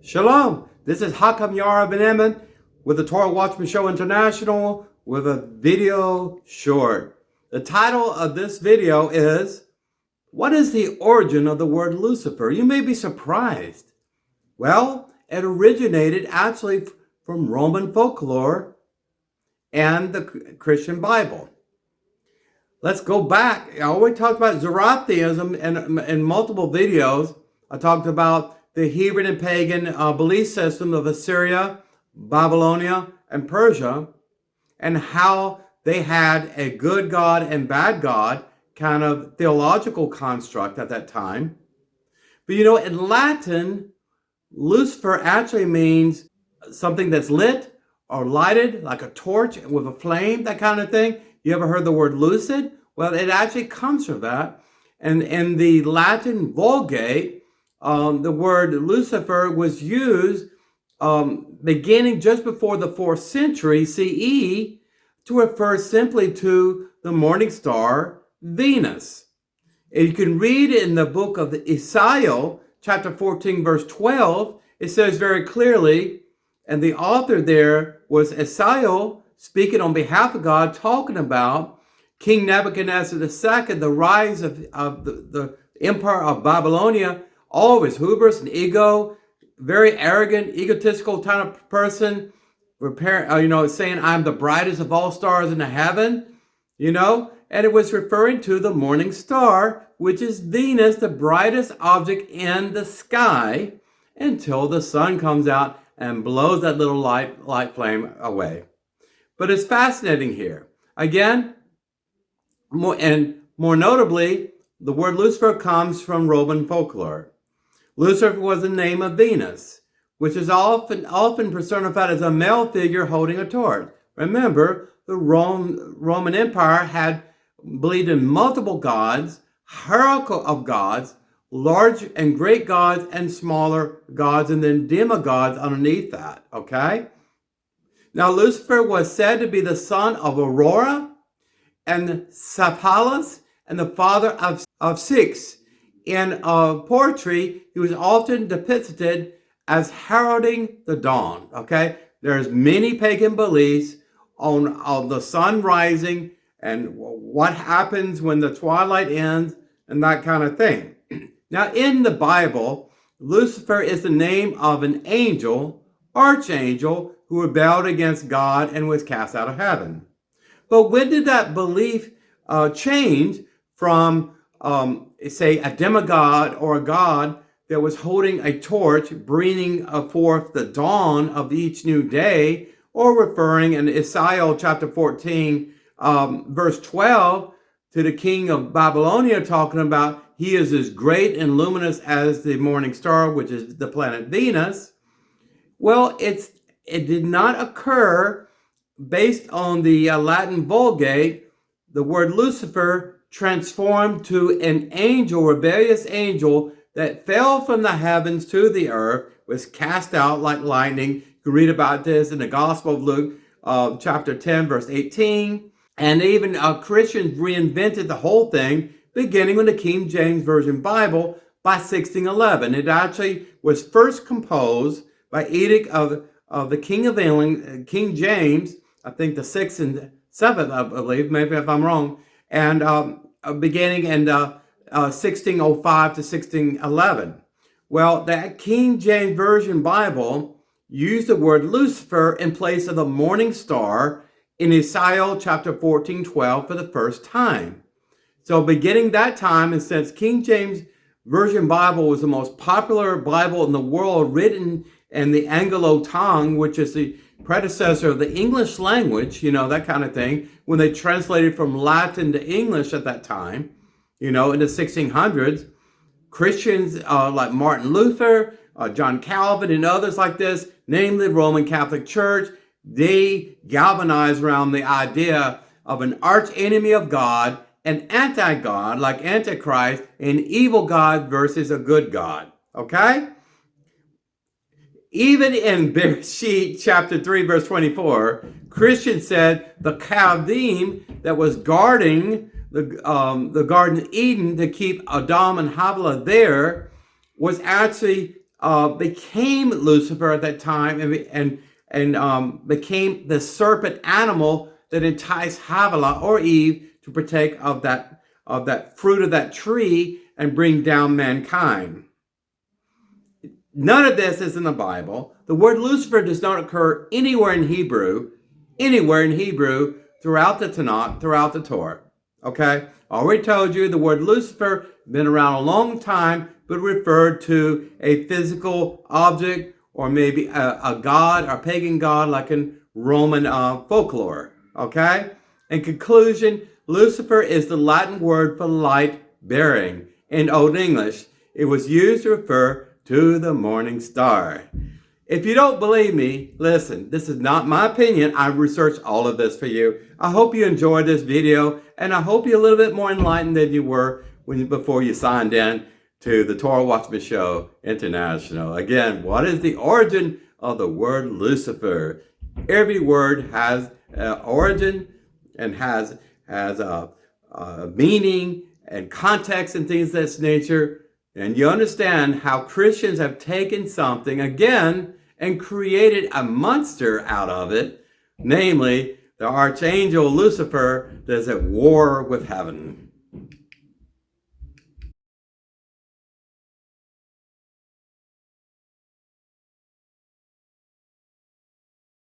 Shalom. This is Hakam Yara ben-Emmett with the Torah Watchman Show International with a video short. The title of this video is, what is the origin of the word Lucifer? You may be surprised. Well, it originated actually from Roman folklore and the Christian Bible. Let's go back. I always talked about Zoroastrianism in multiple videos. I talked about the heathen and pagan belief system of Assyria, Babylonia, and Persia, and how they had a good God and bad God kind of theological construct at that time. But you know, in Latin, Lucifer actually means something that's lit or lighted, like a torch with a flame, that kind of thing. You ever heard the word lucid? Well, it actually comes from that. And in the Latin Vulgate, the word Lucifer was used beginning just before the 4th century CE to refer simply to the morning star Venus. And you can read in the book of Isaiah, chapter 14, verse 12, it says very clearly, and the author there was Isaiah speaking on behalf of God, talking about King Nebuchadnezzar II, the rise of the empire of Babylonia, all of his hubris and ego, very arrogant, egotistical kind of person, saying, I'm the brightest of all stars in the heaven, and it was referring to the morning star, which is Venus, the brightest object in the sky, until the sun comes out and blows that little light flame away. But it's fascinating here. Again, more notably, the word Lucifer comes from Roman folklore. Lucifer was the name of Venus, which is often personified as a male figure holding a torch. Remember, the Roman Empire believed in multiple gods, hierarchy of gods, large and great gods and smaller gods, and then demigods underneath that, okay? Now, Lucifer was said to be the son of Aurora and Cephalus and the father of Ceyx. In poetry, he was often depicted as heralding the dawn, okay? There's many pagan beliefs on the sun rising and what happens when the twilight ends and that kind of thing. Now, in the Bible, Lucifer is the name of an angel, archangel, who rebelled against God and was cast out of heaven. But when did that belief change from, say, a demigod or a god that was holding a torch, bringing forth the dawn of each new day, or referring in Isaiah chapter 14, verse 12, to the king of Babylonia, talking about he is as great and luminous as the morning star, which is the planet Venus? Well, it did not occur based on the Latin Vulgate. The word Lucifer transformed to an angel, rebellious angel, that fell from the heavens to the earth, was cast out like lightning. You can read about this in the Gospel of Luke, chapter 10, verse 18. And even Christians reinvented the whole thing, beginning with the King James Version Bible by 1611. It actually was first composed by edict of the King of England, King James, I think the 6th and 7th, I believe, maybe if I'm wrong, and beginning in 1605 to 1611. Well, that King James Version Bible used the word Lucifer in place of the morning star in Isaiah chapter 14, 12 for the first time. So beginning that time, and since King James Version Bible was the most popular Bible in the world, written in the Anglo tongue, which is the predecessor of the English language, that kind of thing, when they translated from Latin to English at that time, in the 1600s, Christians like Martin Luther, John Calvin, and others like this, namely the Roman Catholic Church, they galvanized around the idea of an arch enemy of God, an anti-God like Antichrist, an evil God versus a good God, okay? Even in Bereshit chapter 3, verse 24, Christians said the cherubim that was guarding the Garden of Eden to keep Adam and Havilah there was actually became Lucifer at that time and became the serpent animal that enticed Havilah or Eve to partake of that fruit of that tree and bring down mankind. None of this is in the Bible. The word Lucifer does not occur anywhere in Hebrew throughout the Tanakh, throughout the Torah. Okay? I already told you the word Lucifer been around a long time, but referred to a physical object or maybe a god or pagan god like in Roman folklore. Okay? In conclusion, Lucifer is the Latin word for light bearing. In Old English, it was used to refer to the morning star. If you don't believe me, listen, this is not my opinion. I researched all of this for you. I hope you enjoyed this video, and I hope you're a little bit more enlightened than you were before you signed in to the Torah Watchman Show International. Again, what is the origin of the word Lucifer? Every word has an origin and has a meaning and context and things of this nature. And you understand how Christians have taken something again and created a monster out of it, namely the archangel Lucifer that's at war with heaven.